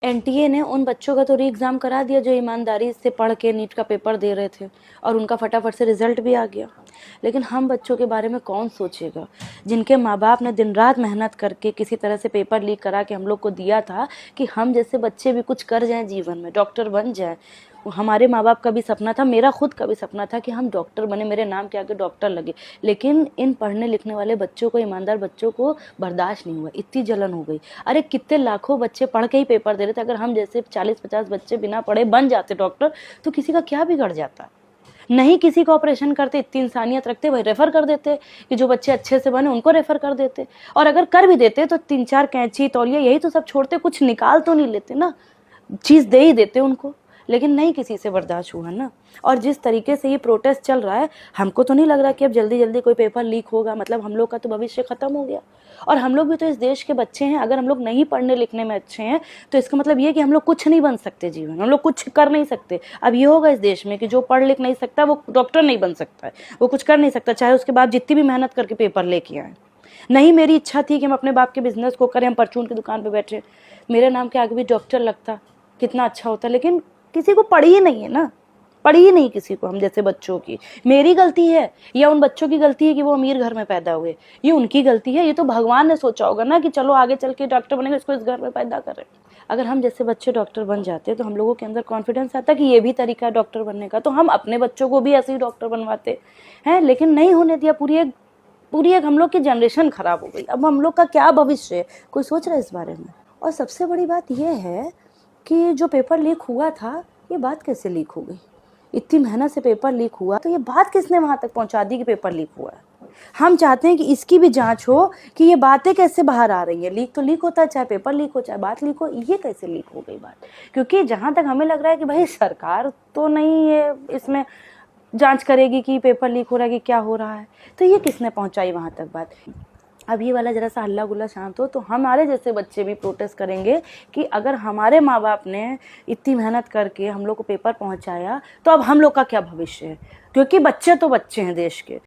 NTA ने उन बच्चों का तो री एग्ज़ाम करा दिया जो ईमानदारी से पढ़ के नीट का पेपर दे रहे थे और उनका फटाफट से रिजल्ट भी आ गया। लेकिन हम बच्चों के बारे में कौन सोचेगा जिनके माँ बाप ने दिन रात मेहनत करके किसी तरह से पेपर लीक करा के हम लोग को दिया था कि हम जैसे बच्चे भी कुछ कर जाएं जीवन में, डॉक्टर बन जाएं। हमारे माँ बाप का भी सपना था, मेरा खुद का भी सपना था कि हम डॉक्टर बने, मेरे नाम के आगे डॉक्टर लगे। लेकिन इन पढ़ने लिखने वाले बच्चों को, ईमानदार बच्चों को बर्दाश्त नहीं हुआ, इतनी जलन हो गई। अरे कितने लाखों बच्चे पढ़ के ही पेपर दे रहे थे, अगर हम जैसे 40-50 बच्चे बिना पढ़े बन जाते डॉक्टर तो किसी का क्या बिगड़ जाता। नहीं किसी का ऑपरेशन करते, इतनी इंसानियत रखते, वही रेफर कर देते कि जो बच्चे अच्छे से बने उनको रेफर कर देते। और अगर कर भी देते तो 3-4 कैंची तौलिया यही तो सब छोड़ते, कुछ निकाल तो नहीं लेते ना, चीज़ दे ही देते उनको। लेकिन नहीं किसी से बर्दाश्त हुआ ना। और जिस तरीके से ये प्रोटेस्ट चल रहा है, हमको तो नहीं लग रहा कि अब जल्दी जल्दी कोई पेपर लीक होगा, मतलब हम लोग का तो भविष्य खत्म हो गया। और हम लोग भी तो इस देश के बच्चे हैं, अगर हम लोग नहीं पढ़ने लिखने में अच्छे हैं तो इसका मतलब ये कि हम लोग कुछ नहीं बन सकते जीवन में, हम लोग कुछ कर नहीं सकते। अब ये होगा इस देश में कि जो पढ़ लिख नहीं सकता वो डॉक्टर नहीं बन सकता है, वो कुछ कर नहीं सकता, चाहे उसके बाद जितनी भी मेहनत करके पेपर लेके आए। नहीं मेरी इच्छा थी कि हम अपने बाप के बिजनेस को करें, हम परचून की दुकान पर बैठे, मेरे नाम के आगे भी डॉक्टर लगता, कितना अच्छा होता। लेकिन किसी को पड़ी ही नहीं है ना, पड़ी ही नहीं किसी को हम जैसे बच्चों की। मेरी गलती है या उन बच्चों की गलती है कि वो अमीर घर में पैदा हुए, ये उनकी गलती है? ये तो भगवान ने सोचा होगा ना कि चलो आगे चल के डॉक्टर बनेगा, इसको इस घर में पैदा करें। अगर हम जैसे बच्चे डॉक्टर बन जाते तो हम लोगों के अंदर कॉन्फिडेंस आता कि ये भी तरीका है डॉक्टर बनने का, तो हम अपने बच्चों को भी ऐसे ही डॉक्टर बनवाते हैं। लेकिन नहीं होने दिया, पूरी एक हम लोग की जनरेशन खराब हो गई। अब हम लोग का क्या भविष्य है, कोई सोच रहा है इस बारे में? और सबसे बड़ी बात यह है कि जो पेपर लीक हुआ था, ये बात कैसे लीक हो गई? इतनी मेहनत से पेपर लीक हुआ तो ये बात किसने वहाँ तक पहुँचा दी कि पेपर लीक हुआ है? हम चाहते हैं कि इसकी भी जांच हो कि ये बातें कैसे बाहर आ रही है। लीक तो लीक होता है, चाहे पेपर लीक हो चाहे बात लीक हो, ये कैसे लीक हो गई बात? क्योंकि जहाँ तक हमें लग रहा है कि भाई सरकार तो नहीं है इसमें जांच करेगी कि पेपर लीक हो रहा है कि क्या हो रहा है, तो ये किसने पहुँचाई वहाँ तक बात? अब ये वाला जरा सा हल्ला गुल्ला शांत हो तो हमारे जैसे बच्चे भी प्रोटेस्ट करेंगे कि अगर हमारे माँ बाप ने इतनी मेहनत करके हम लोग को पेपर पहुंचाया तो अब हम लोग का क्या भविष्य है? क्योंकि बच्चे तो बच्चे हैं देश के।